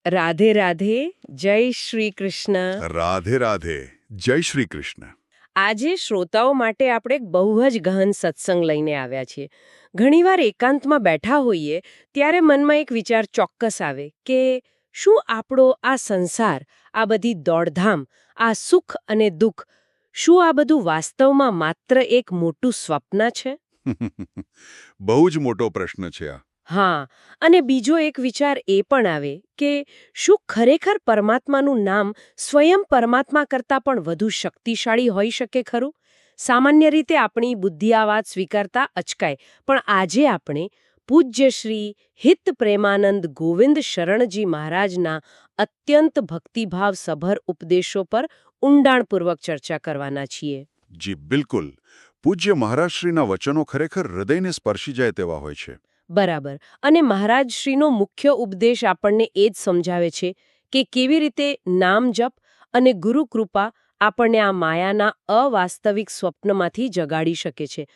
રાધે રાધે. જય શ્રી કૃષ્ણ. રાધે રાધે. જય શ્રી કૃષ્ણ. આજે શ્રોતાઓ માટે આપણે એક બહુ જ ગહન સત્સંગ લઈને આવ્યા છીએ. ઘણીવાર એકાંતમાં બેઠા હોઈએ ત્યારે મનમાં એક વિચાર ચોક્કસ આવે કે શું આપણો આ સંસાર, આ બધી દોડધામ, આ સુખ અને દુઃખ, શું આ બધું વાસ્તવમાં માત્ર એક મોટું સ્વપ્ન છે? બહુ જ મોટો પ્રશ્ન છે આ. હા, અને બીજો એક વિચાર એ પણ આવે કે શું ખરેખર પરમાત્માનું નામ સ્વયં પરમાત્મા કરતાં પણ વધુ શક્તિશાળી હોઈ શકે ખરું? સામાન્ય રીતે આપણી બુદ્ધિ આ વાત સ્વીકારતા અચકાય, પણ આજે આપણે પૂજ્ય શ્રી હિત પ્રેમાનંદ ગોવિંદ શરણજી મહારાજના અત્યંત ભક્તિભાવ સભર ઉપદેશો પર ઊંડાણપૂર્વક ચર્ચા કરવાના છીએ. જી બિલકુલ. પૂજ્ય મહારાજશ્રીના વચનો ખરેખર હૃદયને સ્પર્શી જાય તેવા હોય છે. બરાબર. અને મહારાજશ્રીનો મુખ્ય ઉપદેશ આપણને એ જ સમજાવે છે કે કેવી રીતે નામ જપ અને ગુરુ કૃપા આપણને આ માયાના અવાસ્તવિક સ્વપ્નમાંથી જગાડી શકે છે,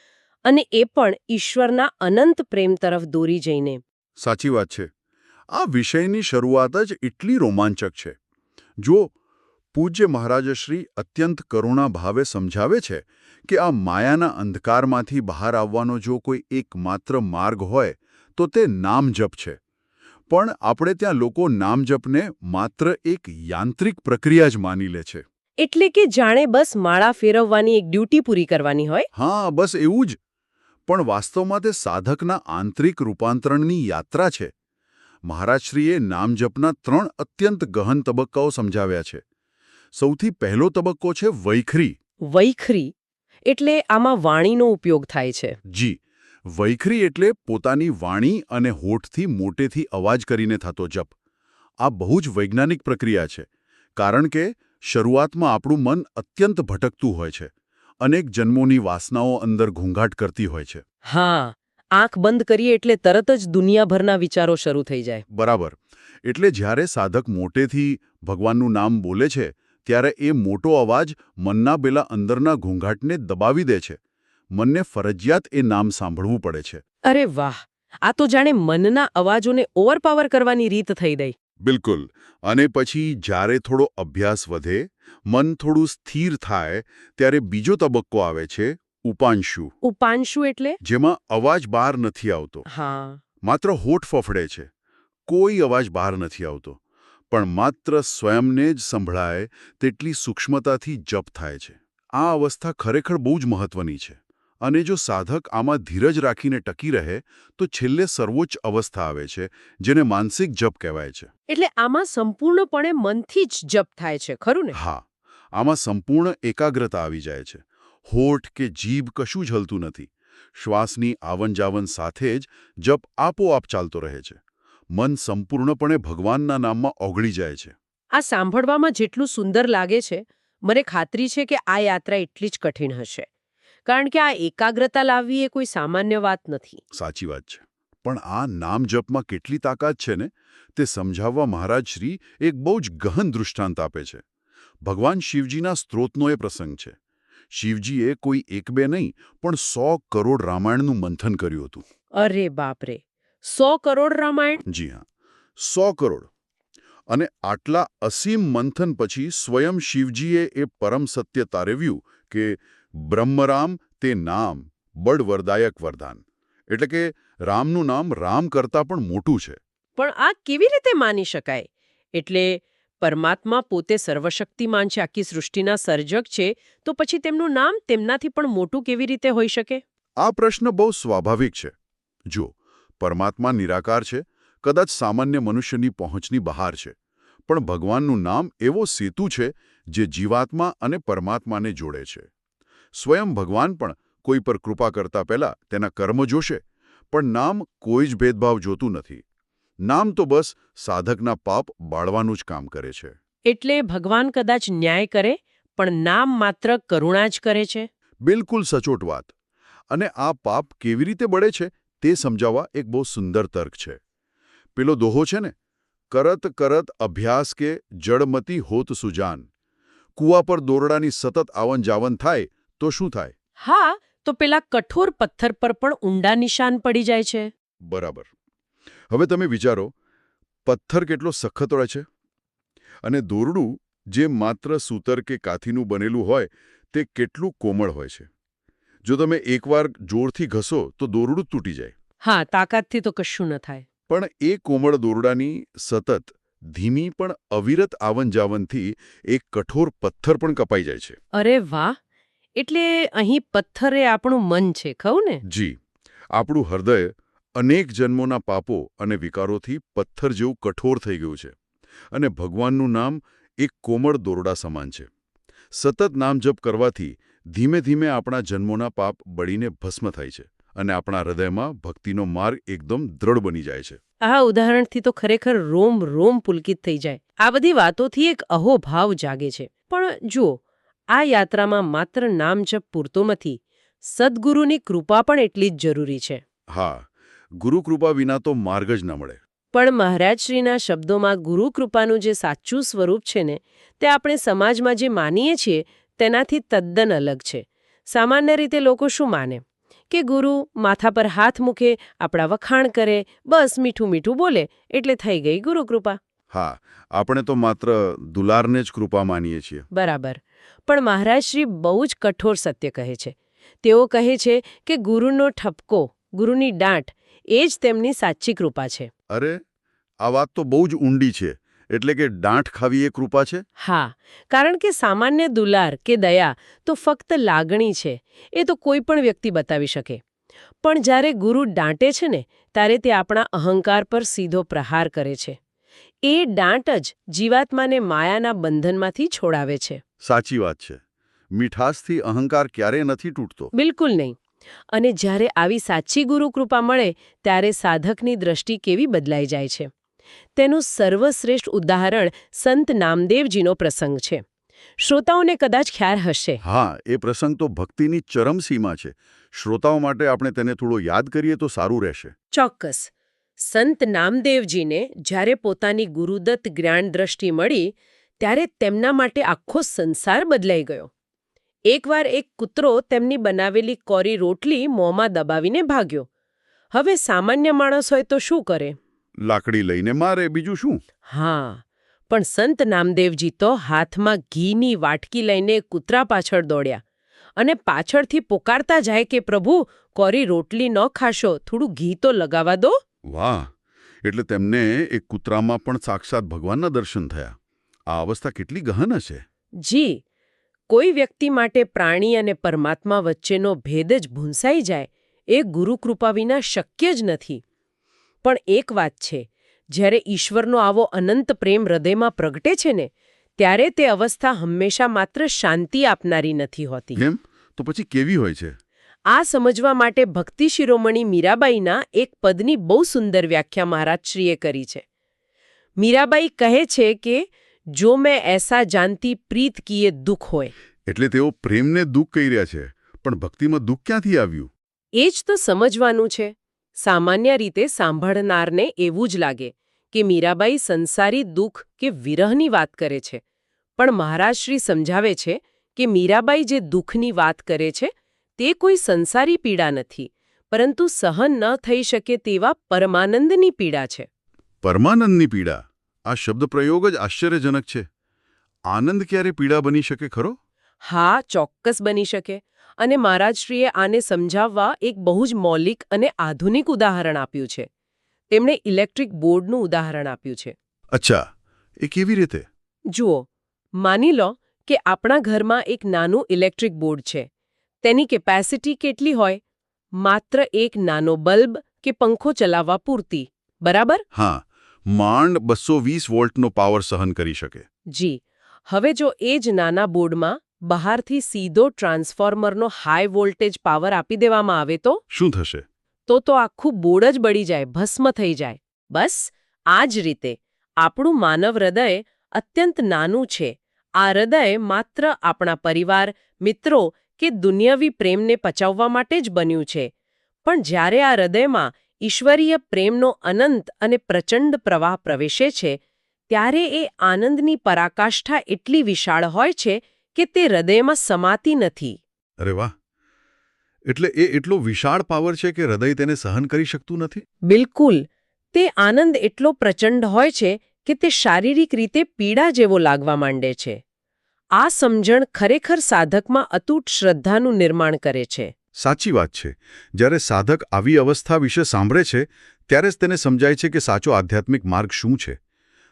અને એ પણ ઈશ્વરના અનંત પ્રેમ તરફ દોરી જઈને. સાચી વાત છે. આ વિષયની શરૂઆત જ એટલી રોમાંચક છે. જો પૂજ્ય મહારાજશ્રી અત્યંત કરુણા ભાવે સમજાવે છે કે આ માયાના અંધકારમાંથી બહાર આવવાનો જો કોઈ એકમાત્ર માર્ગ હોય તો તે નામ જપ છે. પણ આપણે ત્યાં લોકો નામ જપને માત્ર એક યાંત્રિક પ્રક્રિયા જ માની લે છે. એટલે કે જાણે બસ માળા ફેરવવાની એક ડ્યુટી પૂરી કરવાની હોય. હા, બસ એવું જ. પણ વાસ્તવમાં તે સાધકના આંતરિક રૂપાંતરણની યાત્રા છે. મહારાજશ્રીએ નામ જપના 3 અત્યંત ગહન તબક્કાઓ સમજાવ્યા છે. સૌથી પહેલો તબક્કો છે વૈખરી. વૈખરી એટલે આમાં વાણીનો ઉપયોગ થાય છે. જી, વૈખરી એટલે પોતાની વાણી અને હોઠથી મોટેથી અવાજ કરીને થતો જપ. આ બહુ જ વૈજ્ઞાનિક પ્રક્રિયા છે, કારણ કે શરૂઆતમાં આપણું મન અત્યંત ભટકતું હોય છે. અનેક જન્મોની વાસનાઓ અંદર ઘૂંઘાટ કરતી હોય છે. હા, આંખ બંધ કરીએ એટલે તરત જ દુનિયાભરના વિચારો શરૂ થઈ જાય. બરાબર. એટલે જ્યારે સાધક મોટેથી ભગવાનનું નામ બોલે છે ત્યારે એ મોટો અવાજ મનના પેલા અંદરના ઘૂંઘાટને દબાવી દે છે. મનને ફરજિયાત એ નામ સાંભળવું પડે છે. અરે વાહ! આ તો જાણે મનના અવાજોને ઓવરપાવર કરવાની રીત થઈ ગઈ. બિલકુલ. અને પછી જ્યારે થોડો અભ્યાસ વધે, મન થોડું સ્થિર થાય, ત્યારે બીજો તબક્કો આવે છે ઉપાંશુ. ઉપાંશુ એટલે? જેમાં અવાજ બહાર નથી આવતો. હા. માત્ર હોઠ ફફડે છે. કોઈ અવાજ બહાર નથી આવતો. પણ માત્ર સ્વયંને જ સંભળાય તેટલી સૂક્ષ્મતાથી જપ થાય છે. આ અવસ્થા ખરેખર બહુ જ મહત્વની છે. અને જો સાધક આમાં ધીરજ રાખીને ટકી રહે તો છેલ્લે સર્વોચ્ચ અવસ્થા આવે છે, જેને માનસિક જપ કહેવાય છે. એટલે આમાં સંપૂર્ણપણે મનથી જ જપ થાય છે, ખરું ને? હા, આમાં સંપૂર્ણ એકાગ્રતા આવી જાય છે. હોઠ કે જીભ કશું જ હલતું નથી. શ્વાસની આવન-જાવન સાથે જ જપ આપોઆપ ચાલતો રહે છે. મન સંપૂર્ણપણે ભગવાનના નામમાં ઓગળી જાય છે. આ સાંભળવામાં જેટલું સુંદર લાગે છે, મને ખાતરી છે કે આ યાત્રા એટલી જ કઠિન હશે. કારણ કે આ એકાગ્રતા લાવવી એ કોઈ સામાન્ય વાત નથી. સાચી વાત છે. પણ આ નામ જપમાં કેટલી તાકાત છે ને, તે સમજાવવા મહારાજશ્રી એક બહુ જ ગહન દૃષ્ટાંત આપે છે. ભગવાન શિવજીના સ્ત્રોતનો એ પ્રસંગ છે. શિવજીએ કોઈ 1-2 નહીં, પણ 100 કરોડ રામાયણનું મંથન કર્યું હતું. અરે બાપરે! 100 કરોડ રામાયણ? જી હા, 100 કરોડ. અને આટલા અસીમ મંથન પછી સ્વયં શિવજીએ એ પરમ સત્ય તારવ્યું કે બ્રહ્મરામ તે નામ બડ વરદાયક વરદાન. એટલે કે રામનું નામ રામ કરતાં પણ મોટું છે. પણ આ કેવી રીતે માની શકાય? એટલે પરમાત્મા પોતે સર્વશક્તિમાન છે, આખી સૃષ્ટિના સર્જક છે, તો પછી તેમનું નામ તેમનાથી પણ મોટું કેવી રીતે હોઈ શકે? આ પ્રશ્ન બહુ સ્વાભાવિક છે. જો પરમાત્મા નિરાકાર છે, કદાચ સામાન્ય મનુષ્યની પહોંચની બહાર છે. પણ ભગવાનનું નામ એવો સેતુ છે જે જીવાત્મા અને પરમાત્માને જોડે છે. સ્વયં ભગવાન પણ કોઈ પર કૃપા કરતા પહેલા તેના કર્મ જોશે, પણ નામ કોઈ જ ભેદભાવ જોતું નથી. નામ તો બસ સાધકના પાપ બાળવાનું જ કામ કરે છે. એટલે ભગવાન કદાચ ન્યાય કરે, પણ નામ માત્ર કરુણા જ કરે છે. બિલકુલ સચોટ વાત. અને આ પાપ કેવી રીતે બળે છે તે સમજાવવા એક બહુ સુંદર તર્ક છે. પેલો દોહો છે ને, કરત કરત અભ્યાસ કે જડમતી હોત સુજાન. કૂવા પર દોરડાની સતત આવન જાવન થાય તો શું થાય? હા, તો પેલા કઠોર પથ્થર પર પણ ઊંડા નિશાન પડી જાય છે. બરાબર. હવે તમે વિચારો, પથ્થર કેટલો સખત હોય છે અને દોરડું જે માત્ર સૂતર કે કાથીનું બનેલું હોય તે કેટલું કોમળ હોય છે. જો તમે એકવાર જોરથી ઘસો તો દોરડું જ તૂટી જાય. હા, તાકાતથી તો કશું ન થાય. પણ એ કોમળ દોરડાની સતત ધીમી પણ અવિરત આવન-જાવનથી એક કઠોર પથ્થર પણ કપાઈ જાય છે. અરે વાહ! એટલે અહીં પથ્થર એ આપણું મન છે, કહું ને? જી, આપણું હૃદય અનેક જન્મોના પાપો અને વિકારોથી પથ્થર જેવું કઠોર થઈ ગયું છે અને ભગવાનનું નામ એક કોમળ દોરડા સમાન છે. સતત નામજપ કરવાથી ધીમે ધીમે આપણા જન્મોના પાપ બળીને ભસ્મ થાય છે અને આપણા હૃદયમાં ભક્તિનો માર્ગ એકદમ દ્રઢ બની જાય છે. આ ઉદાહરણથી તો ખરેખર રોમ રોમ પુલકિત થઈ જાય. આ બધી વાતોથી એક અહોભાવ જાગે છે. પણ જુઓ, આ યાત્રામાં માત્ર નામજપ પૂરતો નથી. સદ્ગુરુની કૃપા પણ એટલી જ જરૂરી છે. હા, ગુરુ કૃપા વિના તો માર્ગ જ ન મળે. પણ મહારાજશ્રીના શબ્દોમાં ગુરુ કૃપાનું જે સાચું સ્વરૂપ છે ને, તે આપણે સમાજમાં જે માનીએ છીએ તેનાથી તદ્દન અલગ છે. સામાન્ય રીતે લોકો શું માને કે ગુરુ માથા પર હાથ મૂકે, આપણા વખાણ કરે, બસ મીઠું મીઠું બોલે એટલે થઈ ગઈ ગુરુ કૃપા. હા, આપણે તો માત્ર દુલારને જ કૃપા માનીએ છીએ. બરાબર. પણ મહારાજશ્રી બહુ જ કઠોર સત્ય કહે છે. તેઓ કહે છે કે ગુરુનો ઠપકો, ગુરુની દાંટ એ જ તેમની સાચી કૃપા છે. અરે, આ વાત તો બહુ જ ઊંડી છે. એટલે કે દાંટ ખાવી એ કૃપા છે? હા, કારણ કે સામાન્ય દુલાર કે દયા તો ફક્ત લાગણી છે. એ તો કોઈ પણ વ્યક્તિ બતાવી શકે. પણ જ્યારે ગુરુ દાંટે છે ને, ત્યારે તે આપણા અહંકાર પર સીધો પ્રહાર કરે છે. એ દાંટ જ જીવાત્માને માયાના બંધનમાંથી છોડાવે છે. સાચી વાત છે. મીઠાશથી અહંકાર ક્યારેય નથી તૂટતો. બિલકુલ નહીં. અને જ્યારે આવી સાચી ગુરુ કૃપા મળે ત્યારે સાધકની દ્રષ્ટિ કેવી બદલાઈ જાય છે. તેનું સર્વશ્રેષ્ઠ ઉદાહરણ સંત નામદેવજીનો પ્રસંગ છે. શ્રોતાઓને કદાચ ખ્યાલ હશે. હા, એ પ્રસંગ તો ભક્તિની ચરમસીમા છે. શ્રોતાઓ માટે આપણે તેને થોડો યાદ કરીએ તો સારું રહેશે. ચોક્કસ. સંત નામદેવજીને જ્યારે પોતાની ગુરુદત્ત જ્ઞાન દ્રષ્ટિ મળી ત્યારે તેમના માટે આખો સંસાર બદલાઈ ગયો. એકવાર એક કૂતરો તેમની બનાવેલી કોરી રોટલી મોંમાં દબાવીને ભાગ્યો. હવે સામાન્ય માણસ હોય તો શું કરે? લાકડી લઈને મારે, બીજું શું? હા, પણ સંત નામદેવજી તો હાથમાં ઘીની વાટકી લઈને કૂતરા પાછળ દોડ્યા અને પાછળથી પોકારતા જાય કે પ્રભુ, કોરી રોટલી ન ખાશો, થોડું ઘી તો લગાવવા દો. વાહ! એટલે તેમને એક કૂતરામાં પણ સાક્ષાત ભગવાનના દર્શન થયા. આ અવસ્થા કેટલી ગહન હશે. જી, કોઈ વ્યક્તિ માટે પ્રાણી અને પરમાત્મા વચ્ચેનો ભેદ જ ભૂંસાઈ જાય એ ગુરુકૃપા વિના શક્ય જ નથી. પણ એક વાત છે, જ્યારે ઈશ્વરનો આવો અનંત પ્રેમ હૃદયમાં પ્રગટે છે ને, ત્યારે તે અવસ્થા હંમેશા માત્ર શાંતિ આપનારી નથી હોતી. કેમ? તો પછી કેવી હોય છે? આ સમજવા માટે ભક્તિ શિરોમણી મીરાબાઈના એક પદની બહુ સુંદર વ્યાખ્યા મહારાજશ્રીએ કરી છે. મીરાબાઈ કહે છે કે જો મેં એસા જાનતી પ્રીત કિએ દુઃખ હોય. એટલે તેઓ પ્રેમને દુઃખ કહી રહ્યા છે, પણ ભક્તિમાં દુઃખ ક્યાંથી આવ્યું? એ જ તો સમજવાનું છે. સામાન્ય રીતે સાંભળનારને એવું જ લાગે કે મીરાબાઈ સંસારી દુઃખ કે વિરહની વાત કરે છે. પણ મહારાજશ્રી સમજાવે છે કે મીરાબાઈ જે દુઃખની વાત કરે છે તે કોઈ સંસારી પીડા નથી, પરંતુ સહન ન થઈ શકે તેવા પરમાનંદની પીડા છે. પરમાનંદની પીડા? આ શબ્દ પ્રયોગ જ આશ્ચર્યજનક છે. આનંદ ક્યારે પીડા બની શકે ખરો? હા, ચોક્કસ બની શકે. અને મહારાજશ્રીએ આને સમજાવવા એક બહુ જ મૌલિક અને આધુનિક ઉદાહરણ આપ્યું છે. તેમણે ઇલેક્ટ્રિક બોર્ડનું ઉદાહરણ આપ્યું છે. અચ્છા, એ કેવી રીતે? જુઓ, માની લો કે આપણા ઘરમાં એક નાનું ઇલેક્ટ્રિક બોર્ડ છે. તેની કેપેસિટી કેટલી હોય? માત્ર એક નાનો બલ્બ કે પંખો ચલાવવા પૂરતી. બરાબર? હા, માંડ 220 વોલ્ટનો પાવર સહન કરી શકે. જી. હવે જો એ જ નાના બોર્ડમાં બહારથી સીધો ટ્રાન્સફોર્મરનો હાઈ વોલ્ટેજ પાવર આપી દેવામાં આવે તો શું થશે? તો આખું બોર્ડ જ બળી જાય, ભસ્મ થઈ જાય. બસ આ જ રીતે આપણું માનવ હૃદય અત્યંત નાનું છે. આ હૃદય માત્ર આપણા પરિવાર, મિત્રો કે દુનિયાવી પ્રેમને પચાવવા માટે જ બન્યું છે. પણ જ્યારે આ હૃદયમાં ઈશ્વરીય પ્રેમનો અનંત અને પ્રચંડ પ્રવાહ પ્રવેશે છે, ત્યારે એ આનંદની પરાકાષ્ઠા એટલી વિશાળ હોય છે કે તે હૃદયમાં સમાતી નથી. અરે વાહ! એટલે એ એટલો વિશાળ પાવર છે કે હૃદય તેને સહન કરી શકતું નથી? બિલકુલ. તે આનંદ એટલો પ્રચંડ હોય છે કે તે શારીરિક રીતે પીડા જેવો લાગવા માંડે છે. આ સમજણ ખરેખર સાધકમાં અતૂટ શ્રદ્ધાનું નિર્માણ કરે છે. સાચી વાત છે. જ્યારે સાધક આવી અવસ્થા વિશે સાંભળે છે ત્યારે જ તેને સમજાય છે કે સાચો આધ્યાત્મિક માર્ગ શું છે.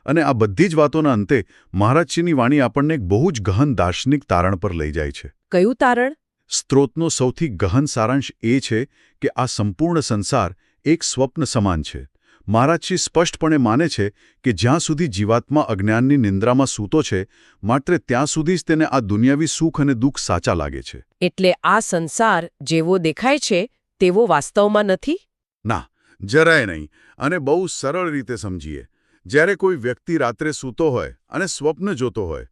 અને આ બધી જ વાતોના અંતે મહારાજશ્રીની વાણી આપણને એક બહુ જ ગહન દાર્શનિક તારણ પર લઈ જાય છે. કયું તારણ? સ્ત્રોતનો સૌથી ગહન સારાંશ એ છે કે આ સંપૂર્ણ સંસાર એક સ્વપ્ન સમાન છે. મહારાજશ્રી સ્પષ્ટપણે માને છે કે જ્યાં સુધી જીવાત્મા અજ્ઞાનની નિંદ્રામાં સૂતો છે માત્ર ત્યાં સુધી જ તેને આ દુનિયાવી સુખ અને દુઃખ સાચા લાગે છે. એટલે આ સંસાર જેવો દેખાય છે તેવો વાસ્તવમાં નથી? ના, જરાય નહીં. અને બહુ સરળ રીતે સમજીએ. જ્યારે કોઈ વ્યક્તિ રાત્રે સૂતો હોય અને સ્વપ્ન જોતો હોય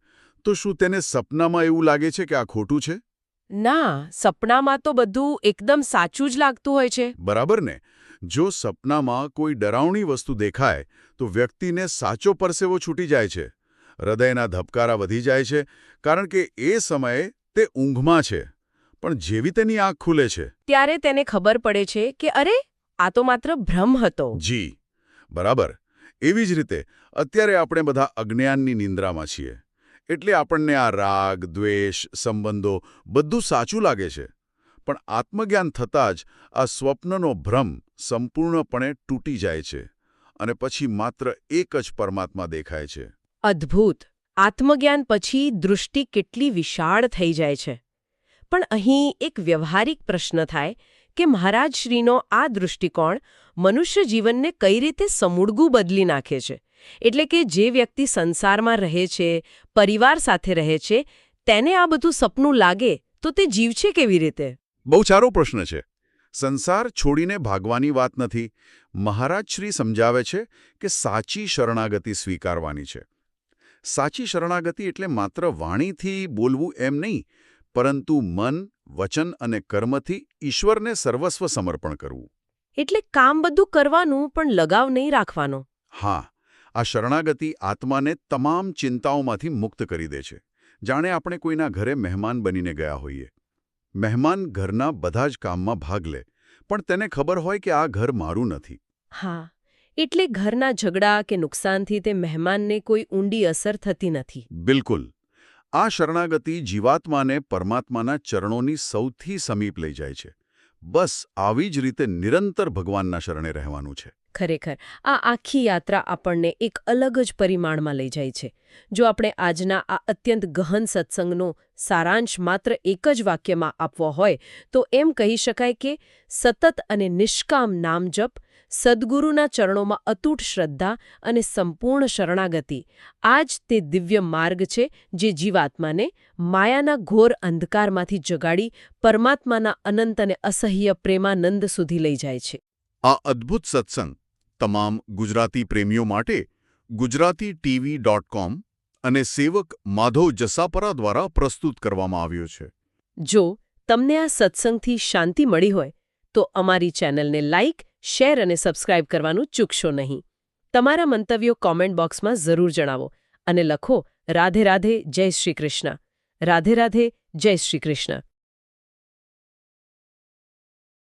તો શું તેને સપનામાં એવું લાગે છે કે આ ખોટું છે? ના, સપનામાં તો બધું એકદમ સાચું જ લાગતું હોય છે. બરાબર ને? જો સપનામાં કોઈ ડરાવણી વસ્તુ દેખાય તો વ્યક્તિને સાચો પરસેવો છૂટી જાય છે. હૃદયના ધબકારા વધી જાય છે કારણ કે એ સમયે તે ઊંઘમાં છે. પણ જેવી તેની આંખ ખુલે છે ત્યારે તેને ખબર પડે છે કે અરે, આ તો માત્ર ભ્રમ હતો. જી, બરાબર. એવી જ રીતે અત્યારે આપણે બધા અજ્ઞાનની નિંદ્રામાં છીએ. એટલે આપણને આ રાગ, દ્વેષ, સંબંધો બધું સાચું લાગે છે. પણ આત્મજ્ઞાન થતાં જ આ સ્વપ્નનો ભ્રમ સંપૂર્ણપણે તૂટી જાય છે અને પછી માત્ર એક જ પરમાત્મા દેખાય છે. અદ્ભુત! આત્મજ્ઞાન પછી દૃષ્ટિ કેટલી વિશાળ થઈ જાય છે. પણ અહીં એક વ્યવહારિક પ્રશ્ન થાય કે મહારાજશ્રીનો આ દૃષ્ટિકોણ મનુષ્ય જીવનને કઈ રીતે સમૂળગું બદલી નાખે છે. એટલે કે જે વ્યક્તિ સંસારમાં રહે છે, પરિવાર સાથે રહે છે, તેને આ બધું સપનું લાગે તો તે જીવશે કેવી રીતે? બહુ સારો પ્રશ્ન છે. સંસાર છોડીને ભાગવાની વાત નથી. મહારાજશ્રી સમજાવે છે કે સાચી શરણાગતિ સ્વીકારવાની છે. સાચી શરણાગતિ એટલે માત્ર વાણીથી બોલવું એમ નહીં, પરંતુ મન, વચન અને કર્મથી ઈશ્વરને સર્વસ્વ સમર્પણ કરવું. એટલે કામ બધું કરવાનું પણ લગાવ નહીં રાખવાનો. હા, આ શરણાગતિ આત્માને તમામ ચિંતાઓમાંથી મુક્ત કરી દે છે. જાણે આપણે કોઈના ઘરે મહેમાન બનીને ગયા હોઈએ. મહેમાન ઘરના બધા જ કામમાં ભાગ લે, પણ તેને ખબર હોય કે આ ઘર મારું નથી. હા, એટલે ઘરના ઝઘડા કે નુકસાનથી તે મહેમાનને કોઈ ઊંડી અસર થતી નથી. બિલકુલ. આ શરણાગતિ જીવાત્માને પરમાત્માના ચરણોની સૌથી સમીપ લઈ જાય છે. બસ આવી જ રીતે નિરંતર ભગવાનના શરણે રહેવાનું છે. ખરેખર આ આખી યાત્રા આપણને એક અલગ જ પરિમાણમાં લઈ જાય છે. જો આપણે આજના આ અત્યંત ગહન સત્સંગનો સારાંશ માત્ર એક જ વાક્યમાં આપવો હોય તો એમ કહી શકાય કે સતત અને નિષ્કામ નામજપ, સદ્ગુરુના ચરણોમાં અતૂટ શ્રદ્ધા અને સંપૂર્ણ શરણાગતિ આ જ તે દિવ્ય માર્ગ છે જે જીવાત્માને માયાના ઘોર અંધકારમાંથી જગાડી પરમાત્માના અનંત અને અસહ્ય પ્રેમાનંદ સુધી લઈ જાય છે. આ અદ્ભુત સત્સંગ તમામ ગુજરાતી પ્રેમીઓ માટે gujarati.tv.com અને સેવક માધવ જસાપરા દ્વારા પ્રસ્તુત કરવામાં આવ્યો છે. જો તમને આ સત્સંગથી શાંતિ મળી હોય તો અમારી ચેનલને લાઇક, શેર અને સબસ્ક્રાઇબ કરવાનું ચૂકશો નહીં. તમારા મંતવ્યો કોમેન્ટ બોક્સમાં જરૂર જણાવો અને લખો રાધે રાધે, જય શ્રી કૃષ્ણ. રાધે રાધે, જય શ્રી કૃષ્ણ.